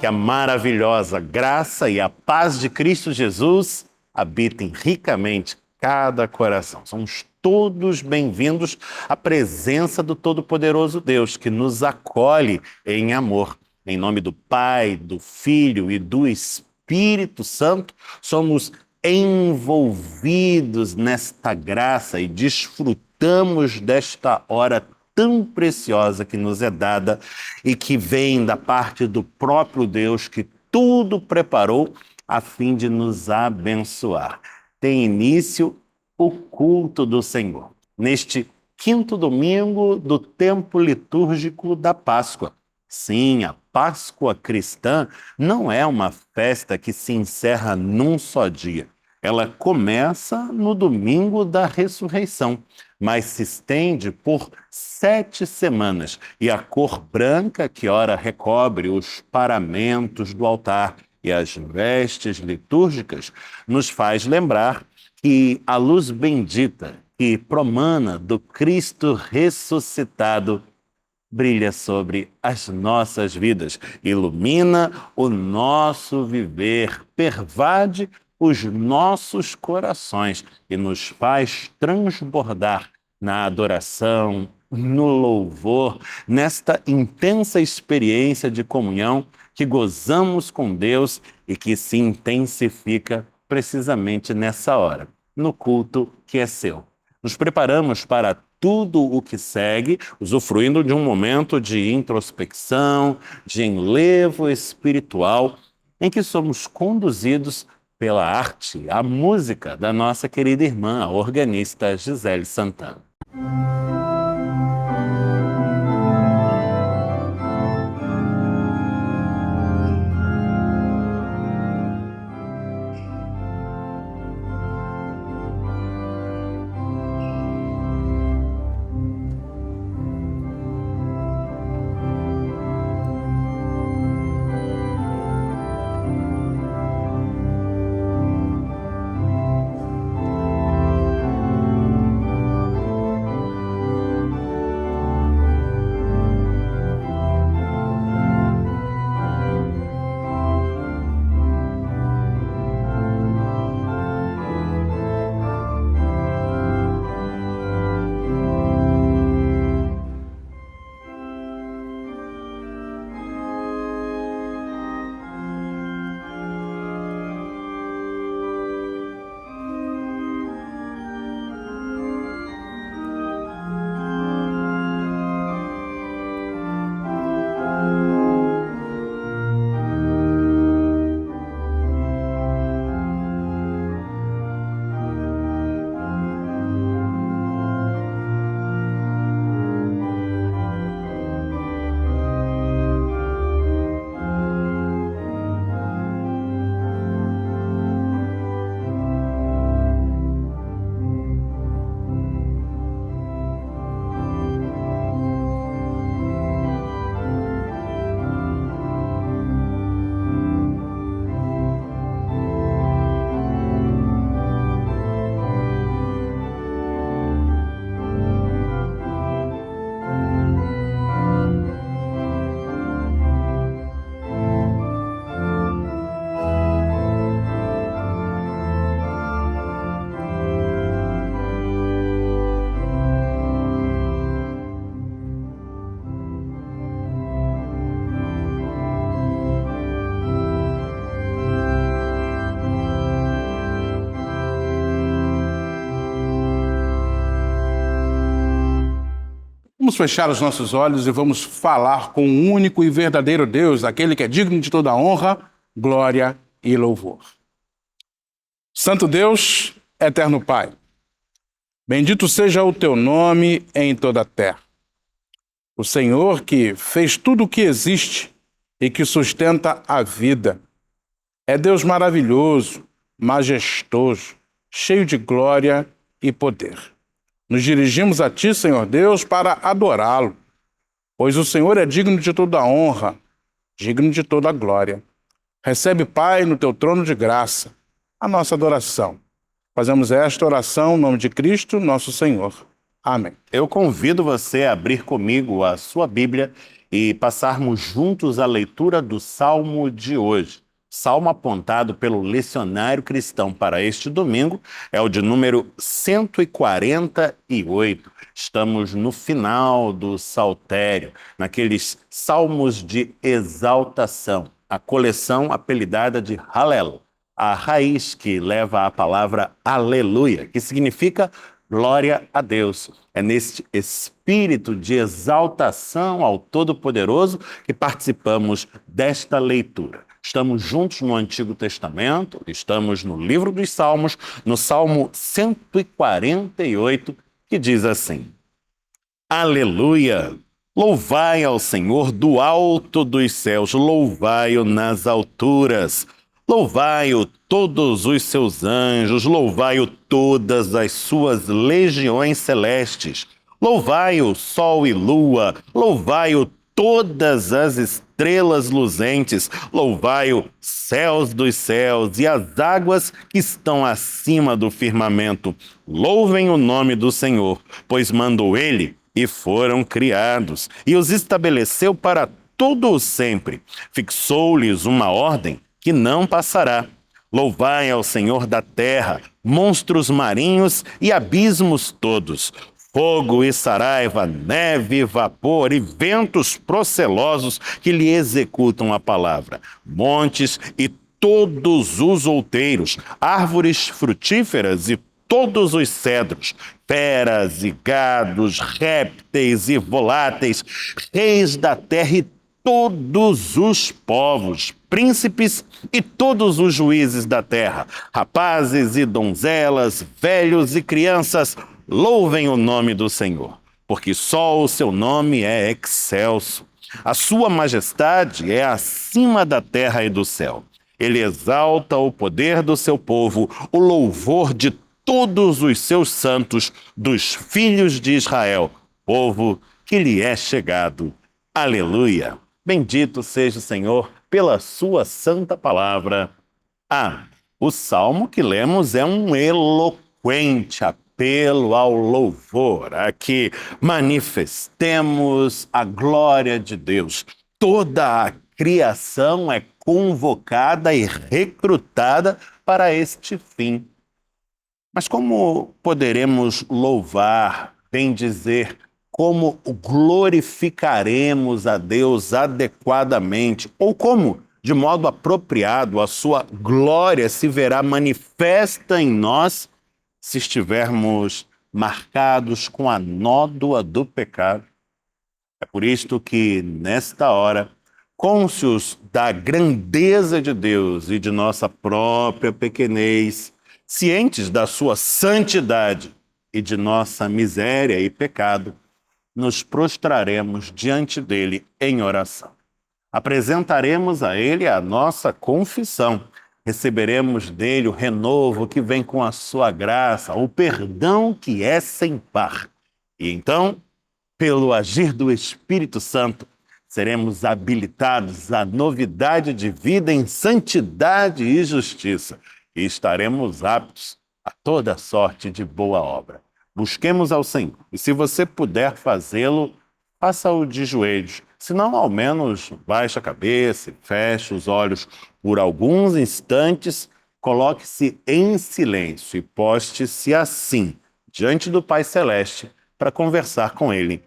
a maravilhosa graça e a paz de Cristo Jesus habitem ricamente cada coração. Somos todos bem-vindos à presença do Todo-Poderoso Deus, que nos acolhe em amor. Em nome do Pai, do Filho e do Espírito Santo, somos envolvidos nesta graça e desfrutamos desta hora tão preciosa que nos é dada e que vem da parte do próprio Deus, que tudo preparou a fim de nos abençoar. Tem início o culto do Senhor, neste quinto domingo do tempo litúrgico da Páscoa. Sim, a Páscoa cristã não é uma festa que se encerra num só dia. Ela começa no domingo da ressurreição, mas se estende por 7 semanas. E a cor branca que ora recobre os paramentos do altar e as vestes litúrgicas nos faz lembrar que a luz bendita e promana do Cristo ressuscitado brilha sobre as nossas vidas, ilumina o nosso viver, pervade os nossos corações e nos faz transbordar na adoração, no louvor, nesta intensa experiência de comunhão que gozamos com Deus e que se intensifica precisamente nessa hora, no culto que é seu. Nos preparamos para tudo o que segue, usufruindo de um momento de introspecção, de enlevo espiritual, em que somos conduzidos pela arte, a música da nossa querida irmã, a organista Gisele Santana. Vamos fechar os nossos olhos e vamos falar com o único e verdadeiro Deus, aquele que é digno de toda honra, glória e louvor. Santo Deus, eterno Pai, bendito seja o teu nome em toda a terra. O Senhor que fez tudo o que existe e que sustenta a vida. É Deus maravilhoso, majestoso, cheio de glória e poder. Nos dirigimos a Ti, Senhor Deus, para adorá-lo, pois o Senhor é digno de toda honra, digno de toda glória. Recebe, Pai, no Teu trono de graça, a nossa adoração. Fazemos esta oração em nome de Cristo, nosso Senhor. Amém. Eu convido você a abrir comigo a sua Bíblia e passarmos juntos a leitura do Salmo de hoje. Salmo apontado pelo Lecionário Cristão para este domingo é o de número 148. Estamos no final do Saltério, naqueles salmos de exaltação, a coleção apelidada de Hallel, a raiz que leva a palavra aleluia, que significa glória a Deus. É neste espírito de exaltação ao Todo-Poderoso que participamos desta leitura. Estamos juntos no Antigo Testamento, estamos no livro dos Salmos, no Salmo 148, que diz assim: Aleluia! Louvai ao Senhor do alto dos céus, louvai-o nas alturas. Louvai-o todos os seus anjos, louvai-o todas as suas legiões celestes. Louvai-o sol e lua, louvai-o todas as estrelas luzentes, louvai-o céus dos céus e as águas que estão acima do firmamento. Louvem o nome do Senhor, pois mandou ele e foram criados, e os estabeleceu para todo o sempre. Fixou-lhes uma ordem que não passará. Louvai ao Senhor da terra, monstros marinhos e abismos todos, fogo e saraiva, neve e vapor e ventos procelosos que lhe executam a palavra, montes e todos os outeiros, árvores frutíferas e todos os cedros, feras e gados, répteis e voláteis, reis da terra e todos os povos, príncipes e todos os juízes da terra, rapazes e donzelas, velhos e crianças, louvem o nome do Senhor, porque só o seu nome é excelso. A sua majestade é acima da terra e do céu. Ele exalta o poder do seu povo, o louvor de todos os seus santos, dos filhos de Israel, povo que lhe é chegado. Aleluia! Bendito seja o Senhor pela sua santa palavra. O salmo que lemos é um eloquente apelo ao louvor, a que manifestemos a glória de Deus. Toda a criação é convocada e recrutada para este fim. Mas como poderemos louvar, bem dizer, como glorificaremos a Deus adequadamente, ou como, de modo apropriado, a sua glória se verá manifesta em nós se estivermos marcados com a nódoa do pecado? É por isto que, nesta hora, cônscios da grandeza de Deus e de nossa própria pequenez, cientes da sua santidade e de nossa miséria e pecado, nos prostraremos diante dele em oração. Apresentaremos a ele a nossa confissão. Receberemos dele o renovo que vem com a sua graça, o perdão que é sem par. E então, pelo agir do Espírito Santo, seremos habilitados à novidade de vida em santidade e justiça, e estaremos aptos a toda sorte de boa obra. Busquemos ao Senhor, e se você puder fazê-lo, faça-o de joelhos. Se não, ao menos baixe a cabeça e feche os olhos por alguns instantes, coloque-se em silêncio e poste-se assim, diante do Pai Celeste, para conversar com Ele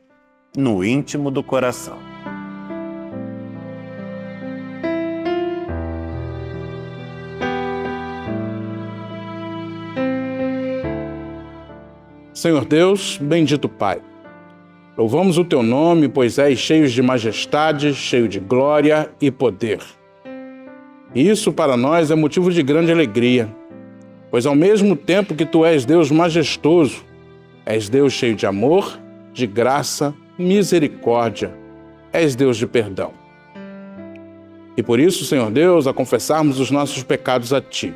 no íntimo do coração. Senhor Deus, bendito Pai, louvamos o Teu nome, pois és cheio de majestade, cheio de glória e poder. E isso para nós é motivo de grande alegria, pois ao mesmo tempo que Tu és Deus majestoso, és Deus cheio de amor, de graça, misericórdia, és Deus de perdão. E por isso, Senhor Deus, a confessarmos os nossos pecados a Ti,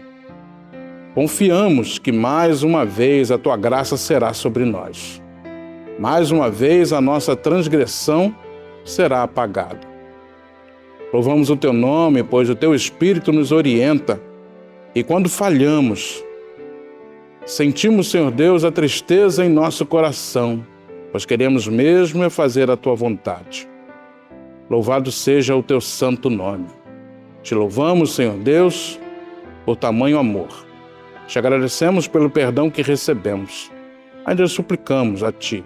confiamos que mais uma vez a Tua graça será sobre nós. Mais uma vez a nossa transgressão será apagada. Louvamos o Teu nome, pois o Teu Espírito nos orienta. E quando falhamos, sentimos, Senhor Deus, a tristeza em nosso coração, pois queremos mesmo é fazer a Tua vontade. Louvado seja o teu santo nome. Te louvamos, Senhor Deus, por tamanho amor. Te agradecemos pelo perdão que recebemos. Ainda suplicamos a Ti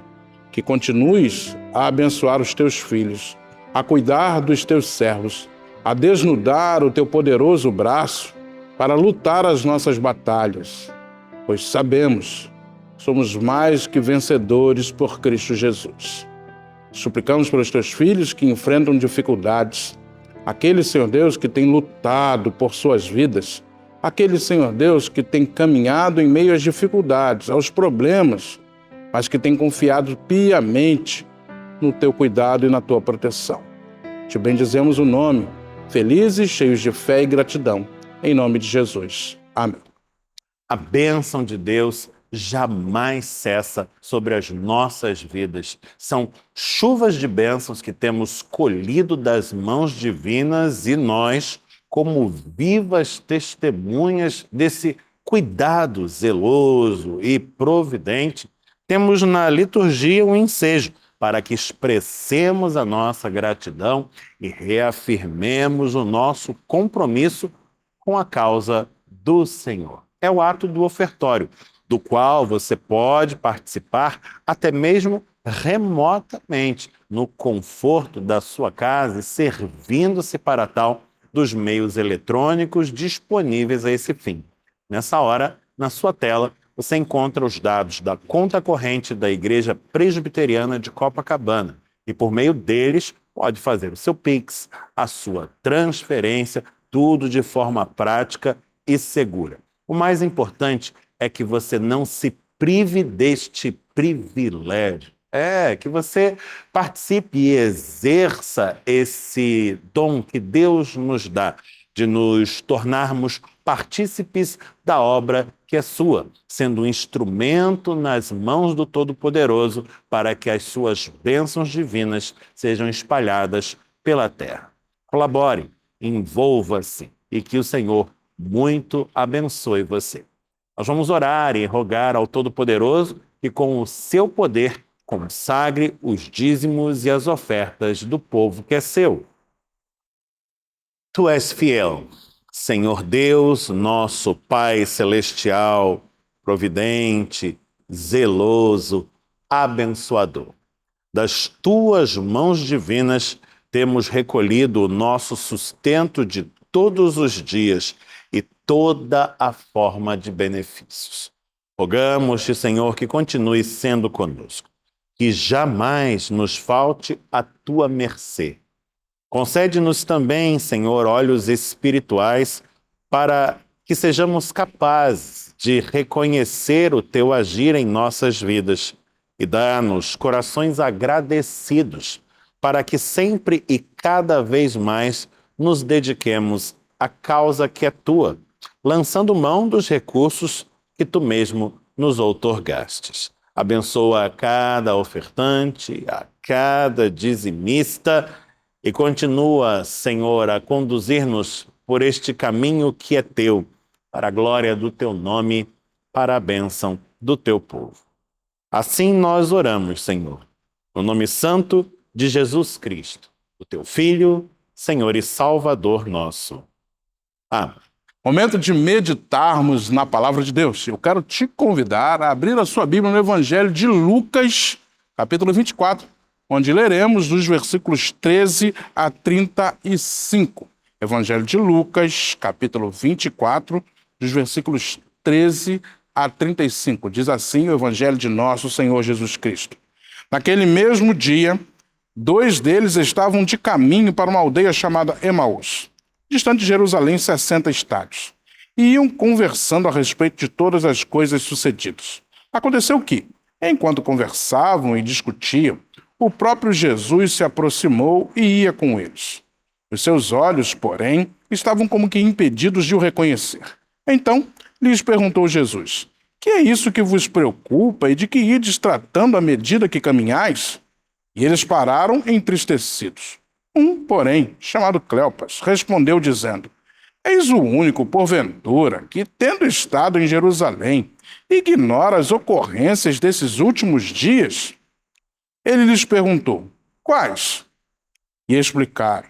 que continues a abençoar os Teus filhos, a cuidar dos Teus servos, a desnudar o Teu poderoso braço para lutar as nossas batalhas, pois sabemos, somos mais que vencedores por Cristo Jesus. Suplicamos pelos Teus filhos que enfrentam dificuldades, aqueles, Senhor Deus, que têm lutado por suas vidas, aqueles, Senhor Deus, que têm caminhado em meio às dificuldades, aos problemas, mas que têm confiado piamente no Teu cuidado e na Tua proteção. Te bendizemos o nome, felizes, cheios de fé e gratidão, em nome de Jesus. Amém. A bênção de Deus jamais cessa sobre as nossas vidas. São chuvas de bênçãos que temos colhido das mãos divinas e nós, como vivas testemunhas desse cuidado zeloso e providente, temos na liturgia um ensejo para que expressemos a nossa gratidão e reafirmemos o nosso compromisso com a causa do Senhor. É o ato do ofertório, do qual você pode participar até mesmo remotamente, no conforto da sua casa e servindo-se para tal dos meios eletrônicos disponíveis a esse fim. Nessa hora, na sua tela, você encontra os dados da conta corrente da Igreja Presbiteriana de Copacabana e, por meio deles, pode fazer o seu Pix, a sua transferência, tudo de forma prática e segura. O mais importante é que você não se prive deste privilégio. Que você participe e exerça esse dom que Deus nos dá, de nos tornarmos partícipes da obra que é sua, sendo um instrumento nas mãos do Todo-Poderoso para que as suas bênçãos divinas sejam espalhadas pela terra. Colabore, envolva-se e que o Senhor muito abençoe você. Nós vamos orar e rogar ao Todo-Poderoso que, com o seu poder, consagre os dízimos e as ofertas do povo que é seu. Tu és fiel, Senhor Deus, nosso Pai celestial, providente, zeloso, abençoador. Das tuas mãos divinas temos recolhido o nosso sustento de todos os dias e toda a forma de benefícios. Rogamos-te, Senhor, que continue sendo conosco, que jamais nos falte a tua mercê. Concede-nos também, Senhor, olhos espirituais para que sejamos capazes de reconhecer o teu agir em nossas vidas e dá-nos corações agradecidos para que sempre e cada vez mais nos dediquemos à causa que é tua, lançando mão dos recursos que tu mesmo nos outorgastes. Abençoa a cada ofertante, a cada dizimista e continua, Senhor, a conduzir-nos por este caminho que é teu, para a glória do teu nome, para a bênção do teu povo. Assim nós oramos, Senhor, no nome santo de Jesus Cristo, o teu Filho, Senhor e Salvador nosso. Amém. Momento de meditarmos na palavra de Deus. Eu quero te convidar a abrir a sua Bíblia no Evangelho de Lucas, capítulo 24, onde leremos dos versículos 13 a 35. Evangelho de Lucas, capítulo 24, dos versículos 13 a 35. Diz assim o Evangelho de nosso Senhor Jesus Cristo. Naquele mesmo dia, 2 deles estavam de caminho para uma aldeia chamada Emaús, distante de Jerusalém 60 estádios, e iam conversando a respeito de todas as coisas sucedidas. Aconteceu que, enquanto conversavam e discutiam, o próprio Jesus se aproximou e ia com eles. Os seus olhos, porém, estavam como que impedidos de o reconhecer. Então, lhes perguntou Jesus: que é isso que vos preocupa e de que ides tratando à medida que caminhais? E eles pararam entristecidos. Um, porém, chamado Cleopas, respondeu dizendo: eis o único, porventura, que, tendo estado em Jerusalém, ignora as ocorrências desses últimos dias? Ele lhes perguntou: quais? e explicaram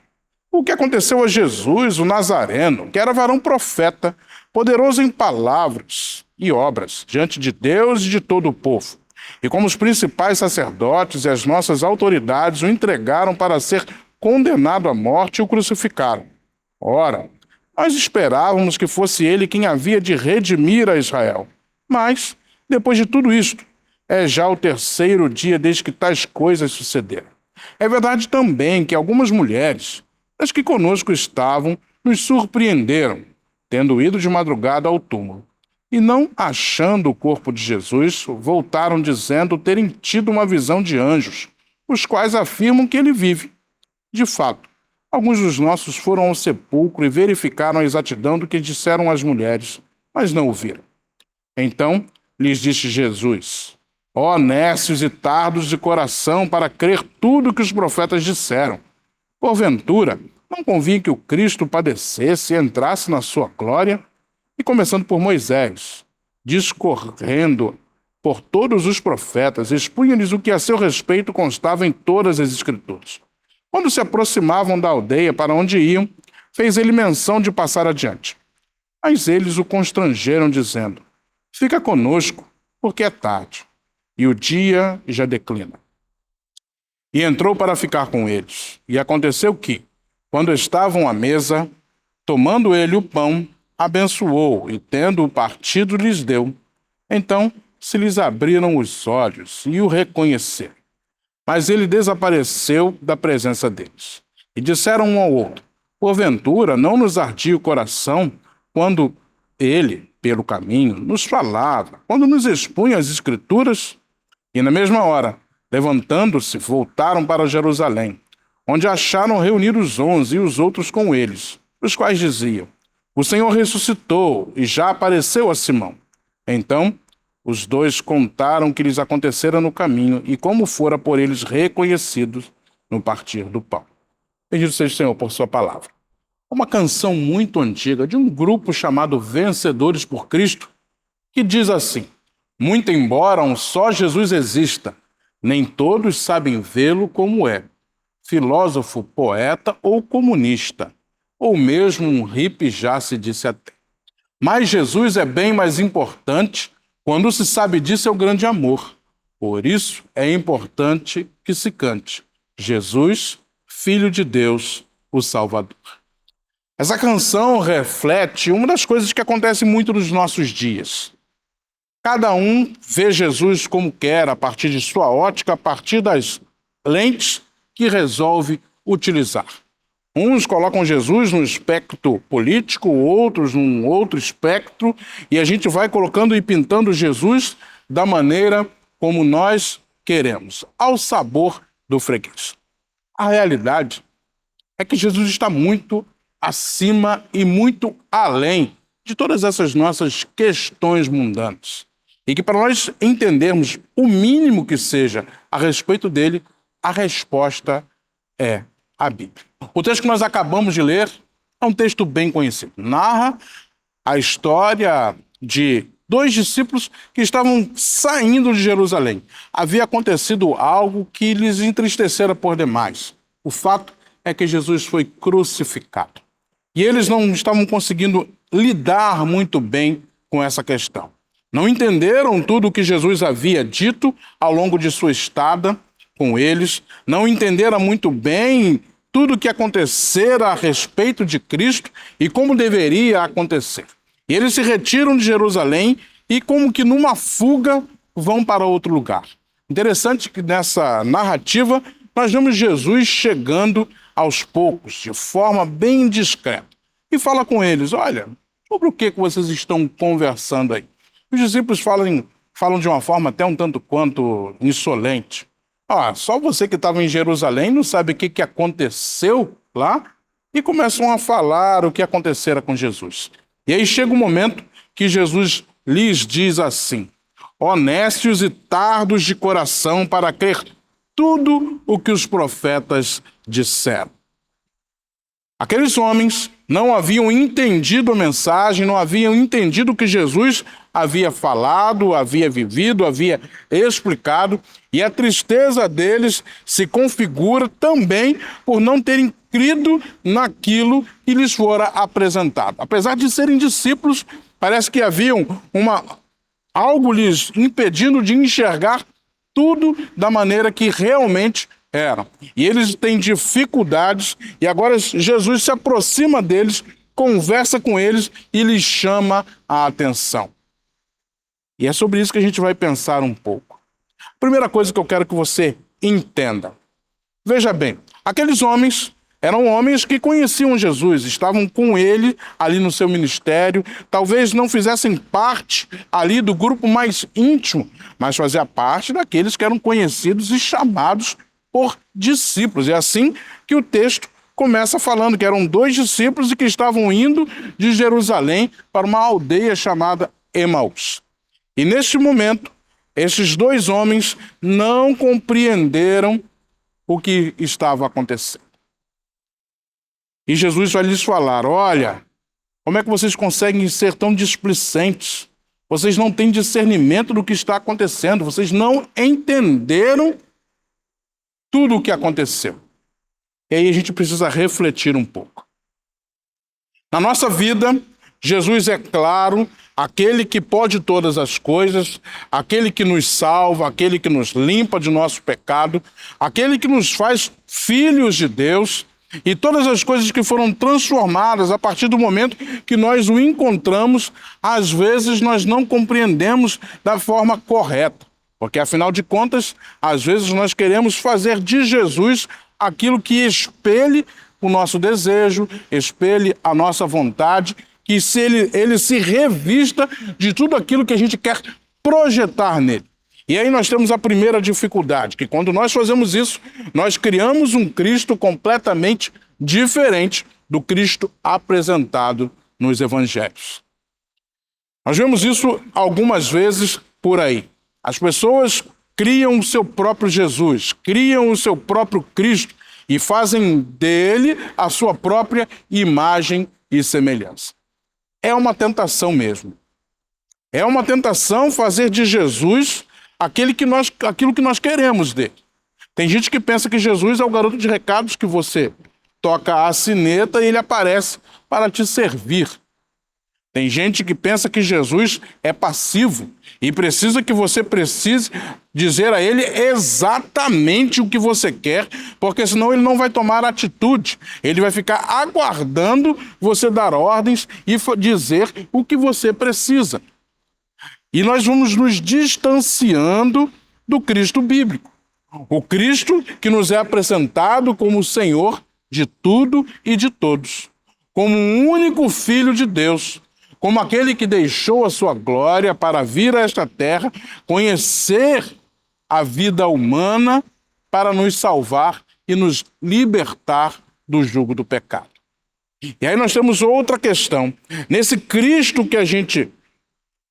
o que aconteceu a Jesus, o Nazareno, que era varão profeta, poderoso em palavras e obras, diante de Deus e de todo o povo. E como os principais sacerdotes e as nossas autoridades o entregaram para ser condenado à morte e o crucificaram. Ora, nós esperávamos que fosse ele quem havia de redimir a Israel. Mas, depois de tudo isto, é já o terceiro dia desde que tais coisas sucederam. É verdade também que algumas mulheres, as que conosco estavam, nos surpreenderam, tendo ido de madrugada ao túmulo. E não achando o corpo de Jesus, voltaram dizendo terem tido uma visão de anjos, os quais afirmam que ele vive. De fato, alguns dos nossos foram ao sepulcro e verificaram a exatidão do que disseram as mulheres, mas não o viram. Então lhes disse Jesus: ó nécios e tardos de coração para crer tudo que os profetas disseram. Porventura, não convinha que o Cristo padecesse e entrasse na sua glória? E começando por Moisés, discorrendo por todos os profetas, expunha-lhes o que a seu respeito constava em todas as Escrituras. Quando se aproximavam da aldeia para onde iam, fez ele menção de passar adiante. Mas eles o constrangeram, dizendo: fica conosco, porque é tarde, e o dia já declina. E entrou para ficar com eles. E aconteceu que, quando estavam à mesa, tomando ele o pão, abençoou, e tendo-o partido, lhes deu. Então se lhes abriram os olhos e o reconheceram. Mas ele desapareceu da presença deles. E disseram um ao outro: porventura não nos ardia o coração quando ele, pelo caminho, nos falava, quando nos expunha as Escrituras? E na mesma hora, levantando-se, voltaram para Jerusalém, onde acharam reunidos 11 e os outros com eles, os quais diziam: o Senhor ressuscitou e já apareceu a Simão. Então os dois contaram o que lhes acontecera no caminho e como fora por eles reconhecidos no partir do pão. Bendito seja o Senhor por sua palavra. Uma canção muito antiga de um grupo chamado Vencedores por Cristo, que diz assim: muito embora um só Jesus exista, nem todos sabem vê-lo como é, filósofo, poeta ou comunista, ou mesmo um hippie, já se disse até. Mas Jesus é bem mais importante quando se sabe disso é o grande amor. Por isso é importante que se cante: Jesus, Filho de Deus, o Salvador. Essa canção reflete uma das coisas que acontece muito nos nossos dias. Cada um vê Jesus como quer, a partir de sua ótica, a partir das lentes que resolve utilizar. Uns colocam Jesus no espectro político, outros num outro espectro, e a gente vai colocando e pintando Jesus da maneira como nós queremos, ao sabor do freguês. A realidade é que Jesus está muito acima e muito além de todas essas nossas questões mundanas. E que para nós entendermos o mínimo que seja a respeito dele, a resposta é a Bíblia. O texto que nós acabamos de ler é um texto bem conhecido. Narra a história de dois discípulos que estavam saindo de Jerusalém. Havia acontecido algo que lhes entristecera por demais. O fato é que Jesus foi crucificado. E eles não estavam conseguindo lidar muito bem com essa questão. Não entenderam tudo o que Jesus havia dito ao longo de sua estada com eles, não entenderam muito bem tudo o que acontecera a respeito de Cristo e como deveria acontecer. E eles se retiram de Jerusalém e, como que numa fuga, vão para outro lugar. Interessante que nessa narrativa nós vemos Jesus chegando aos poucos, de forma bem discreta, e fala com eles: olha, sobre o que vocês estão conversando aí? Os discípulos falam de uma forma até um tanto quanto insolente. Só você que estava em Jerusalém não sabe o que aconteceu lá? E começam a falar o que acontecera com Jesus. E aí chega um momento que Jesus lhes diz assim: honestos e tardos de coração para crer tudo o que os profetas disseram. Aqueles homens não haviam entendido a mensagem, não haviam entendido o que Jesus havia falado, havia vivido, havia explicado, e a tristeza deles se configura também por não terem crido naquilo que lhes fora apresentado. Apesar de serem discípulos, parece que haviam algo lhes impedindo de enxergar tudo da maneira que realmente eram. E eles têm dificuldades, e agora Jesus se aproxima deles, conversa com eles e lhes chama a atenção. E é sobre isso que a gente vai pensar um pouco. Primeira coisa que eu quero que você entenda. Veja bem, aqueles homens eram homens que conheciam Jesus, estavam com ele ali no seu ministério, talvez não fizessem parte ali do grupo mais íntimo, mas fazia parte daqueles que eram conhecidos e chamados por discípulos. É assim que o texto começa falando que eram 2 discípulos e que estavam indo de Jerusalém para uma aldeia chamada Emaús. E neste momento, esses 2 homens não compreenderam o que estava acontecendo. E Jesus vai lhes falar: olha, como é que vocês conseguem ser tão displicentes? Vocês não têm discernimento do que está acontecendo, vocês não entenderam tudo o que aconteceu. E aí a gente precisa refletir um pouco. Na nossa vida, Jesus é claro, aquele que pode todas as coisas, aquele que nos salva, aquele que nos limpa de nosso pecado, aquele que nos faz filhos de Deus, e todas as coisas que foram transformadas a partir do momento que nós o encontramos, às vezes nós não compreendemos da forma correta. Porque, afinal de contas, às vezes nós queremos fazer de Jesus aquilo que espelhe o nosso desejo, espelhe a nossa vontade, que ele se revista de tudo aquilo que a gente quer projetar nele. E aí nós temos a primeira dificuldade, que quando nós fazemos isso, nós criamos um Cristo completamente diferente do Cristo apresentado nos evangelhos. Nós vemos isso algumas vezes por aí. As pessoas criam o seu próprio Jesus, criam o seu próprio Cristo e fazem dele a sua própria imagem e semelhança. É uma tentação mesmo. É uma tentação fazer de Jesus aquilo que nós queremos dele. Tem gente que pensa que Jesus é o garoto de recados que você toca a sineta e ele aparece para te servir. Tem gente que pensa que Jesus é passivo e precisa que você precise dizer a ele exatamente o que você quer, porque senão ele não vai tomar atitude. Ele vai ficar aguardando você dar ordens e dizer o que você precisa. E nós vamos nos distanciando do Cristo bíblico. O Cristo que nos é apresentado como o Senhor de tudo e de todos, como um único Filho de Deus, como aquele que deixou a sua glória para vir a esta terra, conhecer a vida humana para nos salvar e nos libertar do jugo do pecado. E aí nós temos outra questão. Nesse Cristo que a gente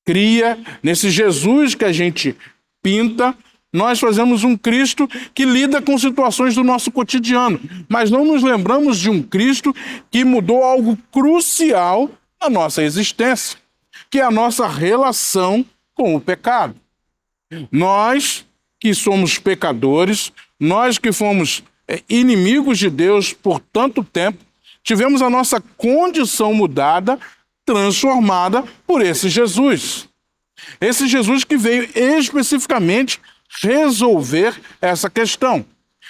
cria, nesse Jesus que a gente pinta, nós fazemos um Cristo que lida com situações do nosso cotidiano, mas não nos lembramos de um Cristo que mudou algo crucial na nossa existência, que é a nossa relação com o pecado. Nós que somos pecadores, nós que fomos inimigos de Deus por tanto tempo, tivemos a nossa condição mudada, transformada por esse Jesus. Esse Jesus que veio especificamente resolver essa questão.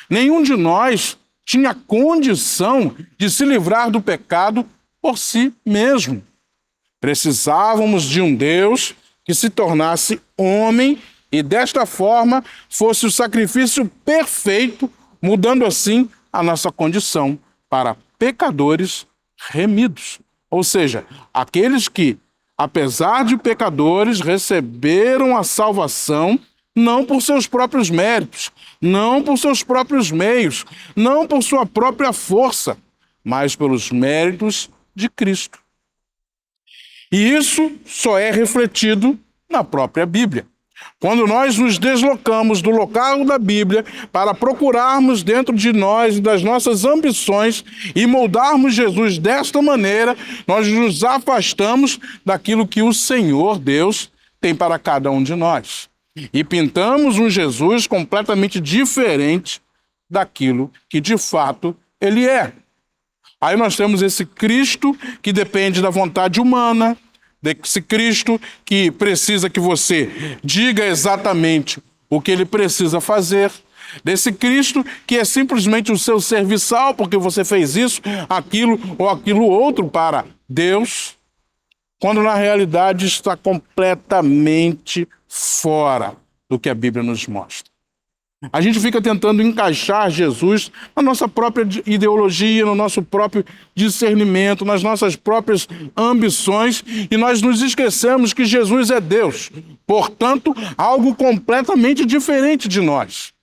Nenhum de nós tinha condição de se livrar do pecado por si mesmo. Precisávamos de um Deus que se tornasse homem e desta forma fosse o sacrifício perfeito, mudando assim a nossa condição para pecadores remidos. Ou seja, aqueles que, apesar de pecadores, receberam a salvação não por seus próprios méritos, não por seus próprios meios, não por sua própria força, mas pelos méritos de Cristo. E isso só é refletido na própria Bíblia. Quando nós nos deslocamos do local da Bíblia para procurarmos dentro de nós e das nossas ambições e moldarmos Jesus desta maneira, nós nos afastamos daquilo que o Senhor Deus tem para cada um de nós. E pintamos um Jesus completamente diferente daquilo que de fato ele é. Aí nós temos esse Cristo que depende da vontade humana, desse Cristo que precisa que você diga exatamente o que ele precisa fazer, desse Cristo que é simplesmente o seu serviçal, porque você fez isso, aquilo ou aquilo outro para Deus, quando na realidade está completamente fora do que a Bíblia nos mostra. A gente fica tentando encaixar Jesus na nossa própria ideologia, no nosso próprio discernimento, nas nossas próprias ambições, e nós nos esquecemos que Jesus é Deus, portanto, algo completamente diferente de nós,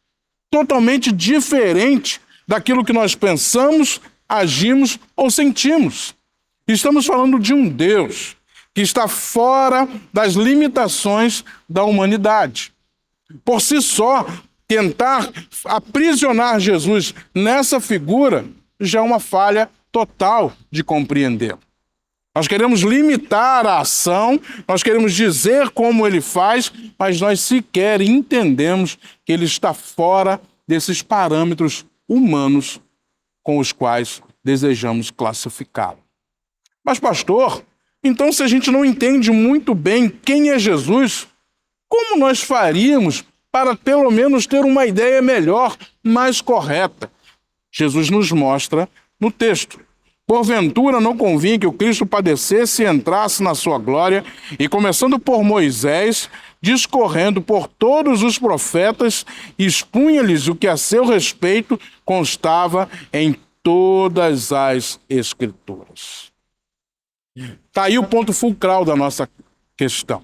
totalmente diferente daquilo que nós pensamos, agimos ou sentimos. Estamos falando de um Deus que está fora das limitações da humanidade. Por si só, tentar aprisionar Jesus nessa figura já é uma falha total de compreendê-lo. Nós queremos limitar a ação, nós queremos dizer como ele faz, mas nós sequer entendemos que ele está fora desses parâmetros humanos com os quais desejamos classificá-lo. Mas, pastor, então se a gente não entende muito bem quem é Jesus, como nós faríamos para pelo menos ter uma ideia melhor, mais correta? Jesus nos mostra no texto. Porventura não convinha que o Cristo padecesse e entrasse na sua glória, e começando por Moisés, discorrendo por todos os profetas, expunha-lhes o que a seu respeito constava em todas as Escrituras. Está aí o ponto fulcral da nossa questão.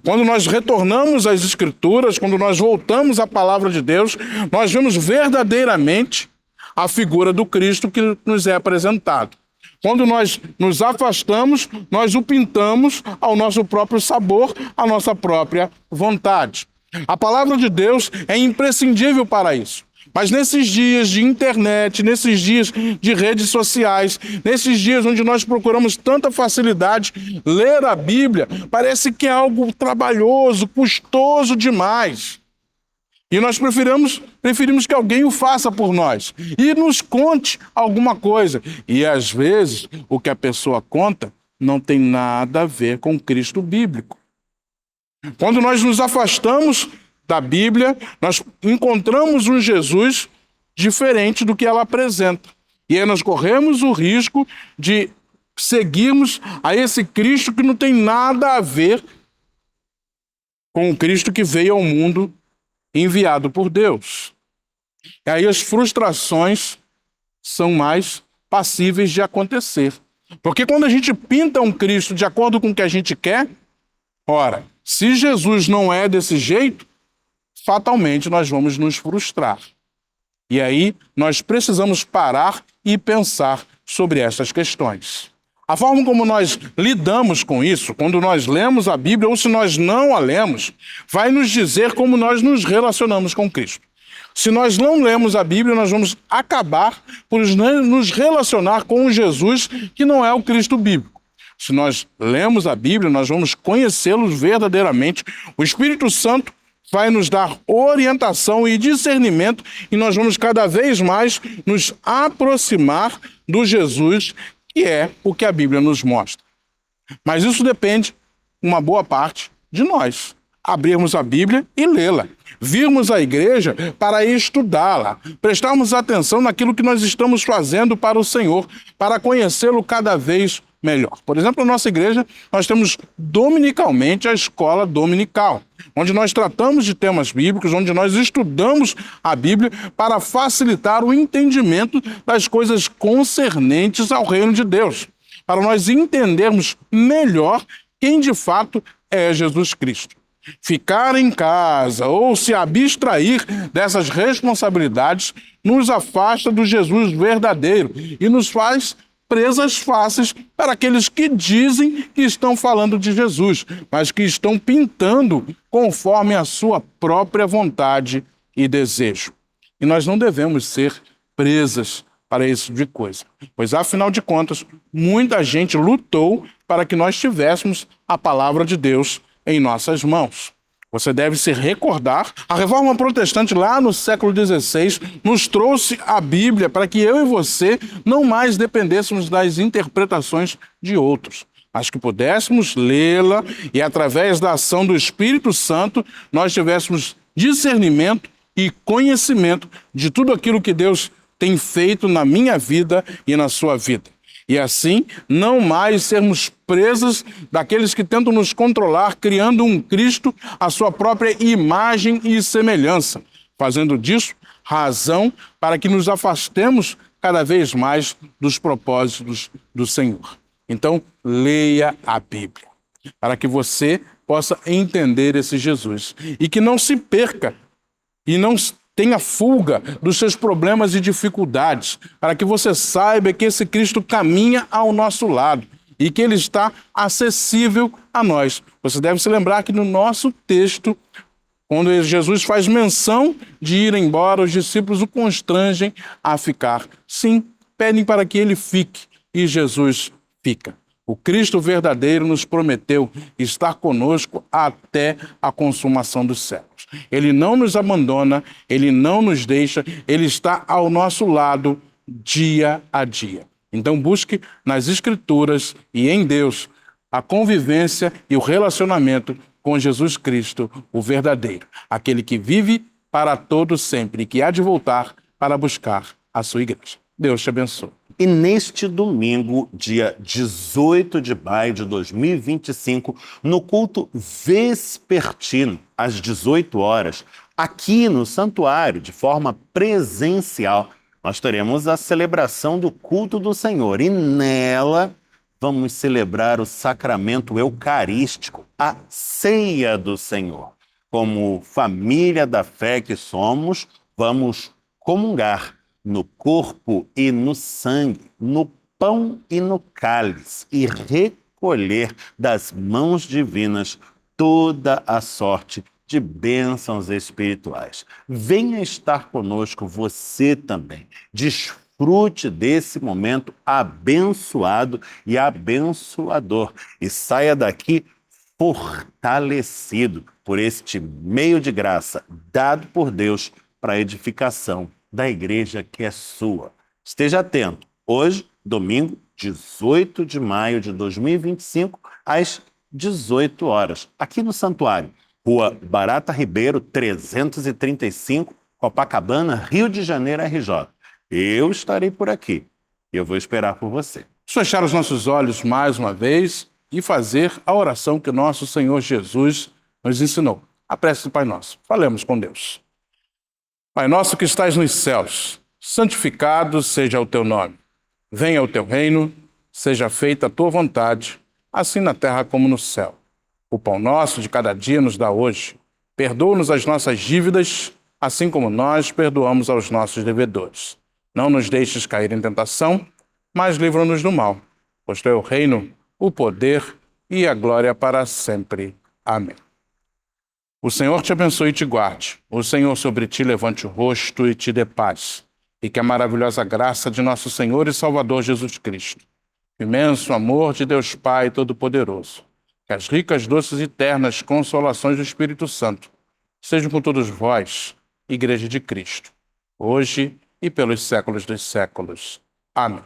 Quando nós retornamos às Escrituras, quando nós voltamos à Palavra de Deus, nós vemos verdadeiramente a figura do Cristo que nos é apresentado. Quando nós nos afastamos, nós o pintamos ao nosso próprio sabor, à nossa própria vontade. A Palavra de Deus é imprescindível para isso. Mas nesses dias de internet, nesses dias de redes sociais, nesses dias onde nós procuramos tanta facilidade, ler a Bíblia parece que é algo trabalhoso, custoso demais. E nós preferimos que alguém o faça por nós e nos conte alguma coisa. E às vezes o que a pessoa conta não tem nada a ver com o Cristo bíblico. Quando nós nos afastamos da Bíblia, nós encontramos um Jesus diferente do que ela apresenta. E aí nós corremos o risco de seguirmos a esse Cristo que não tem nada a ver com o Cristo que veio ao mundo enviado por Deus. E aí as frustrações são mais passíveis de acontecer. Porque quando a gente pinta um Cristo de acordo com o que a gente quer, ora, se Jesus não é desse jeito, fatalmente nós vamos nos frustrar. E aí nós precisamos parar e pensar sobre essas questões. A forma como nós lidamos com isso, quando nós lemos a Bíblia ou se nós não a lemos, vai nos dizer como nós nos relacionamos com Cristo. Se nós não lemos a Bíblia, nós vamos acabar por nos relacionar com um Jesus que não é o Cristo bíblico. Se nós lemos a Bíblia, nós vamos conhecê-lo verdadeiramente. O Espírito Santo vai nos dar orientação e discernimento e nós vamos cada vez mais nos aproximar do Jesus que é o que a Bíblia nos mostra. Mas isso depende, uma boa parte, de nós. Abrirmos a Bíblia e lê-la. Virmos à igreja para estudá-la. Prestarmos atenção naquilo que nós estamos fazendo para o Senhor, para conhecê-lo cada vez melhor. Por exemplo, na nossa igreja, nós temos dominicalmente a escola dominical, onde nós tratamos de temas bíblicos, onde nós estudamos a Bíblia para facilitar o entendimento das coisas concernentes ao reino de Deus, para nós entendermos melhor quem de fato é Jesus Cristo. Ficar em casa ou se abstrair dessas responsabilidades nos afasta do Jesus verdadeiro e nos faz presas fáceis para aqueles que dizem que estão falando de Jesus, mas que estão pintando conforme a sua própria vontade e desejo. E nós não devemos ser presas para esse tipo de coisa, pois, afinal de contas, muita gente lutou para que nós tivéssemos a palavra de Deus em nossas mãos. Você deve se recordar, a Reforma Protestante lá no século XVI nos trouxe a Bíblia para que eu e você não mais dependêssemos das interpretações de outros, mas que pudéssemos lê-la e, através da ação do Espírito Santo, nós tivéssemos discernimento e conhecimento de tudo aquilo que Deus tem feito na minha vida e na sua vida. E assim, não mais sermos presas daqueles que tentam nos controlar, criando um Cristo à sua própria imagem e semelhança, fazendo disso razão para que nos afastemos cada vez mais dos propósitos do Senhor. Então, leia a Bíblia, para que você possa entender esse Jesus e que não se perca e não tenha fuga dos seus problemas e dificuldades, para que você saiba que esse Cristo caminha ao nosso lado e que ele está acessível a nós. Você deve se lembrar que no nosso texto, quando Jesus faz menção de ir embora, os discípulos o constrangem a ficar. Sim, pedem para que ele fique e Jesus fica. O Cristo verdadeiro nos prometeu estar conosco até a consumação dos séculos. Ele não nos abandona, ele não nos deixa, ele está ao nosso lado dia a dia. Então busque nas Escrituras e em Deus a convivência e o relacionamento com Jesus Cristo, o verdadeiro, aquele que vive para todo sempre e que há de voltar para buscar a sua igreja. Deus te abençoe. E neste domingo, dia 18 de maio de 2025, no culto vespertino, às 18 horas, aqui no santuário, de forma presencial, nós teremos a celebração do culto do Senhor. E nela, vamos celebrar o sacramento eucarístico, a ceia do Senhor. Como família da fé que somos, vamos comungar no corpo e no sangue, no pão e no cálice, e recolher das mãos divinas toda a sorte de bênçãos espirituais. Venha estar conosco você também. Desfrute desse momento abençoado e abençoador e saia daqui fortalecido por este meio de graça dado por Deus para a edificação da igreja que é sua. Esteja atento. Hoje, domingo, 18 de maio de 2025, às 18 horas, aqui no Santuário, Rua Barata Ribeiro, 335, Copacabana, Rio de Janeiro, RJ. Eu estarei por aqui. Eu vou esperar por você. Fechar os nossos olhos mais uma vez e fazer a oração que nosso Senhor Jesus nos ensinou. A prece do Pai Nosso. Falemos com Deus. Pai nosso que estais nos céus, santificado seja o teu nome. Venha o teu reino, seja feita a tua vontade, assim na terra como no céu. O pão nosso de cada dia nos dá hoje. Perdoa-nos as nossas dívidas, assim como nós perdoamos aos nossos devedores. Não nos deixes cair em tentação, mas livra-nos do mal. Pois teu é o reino, o poder e a glória para sempre. Amém. O Senhor te abençoe e te guarde. O Senhor sobre ti levante o rosto e te dê paz. E que a maravilhosa graça de nosso Senhor e Salvador Jesus Cristo, o imenso amor de Deus Pai Todo-Poderoso, que as ricas, doces e ternas consolações do Espírito Santo sejam com todos vós, Igreja de Cristo, hoje e pelos séculos dos séculos. Amém.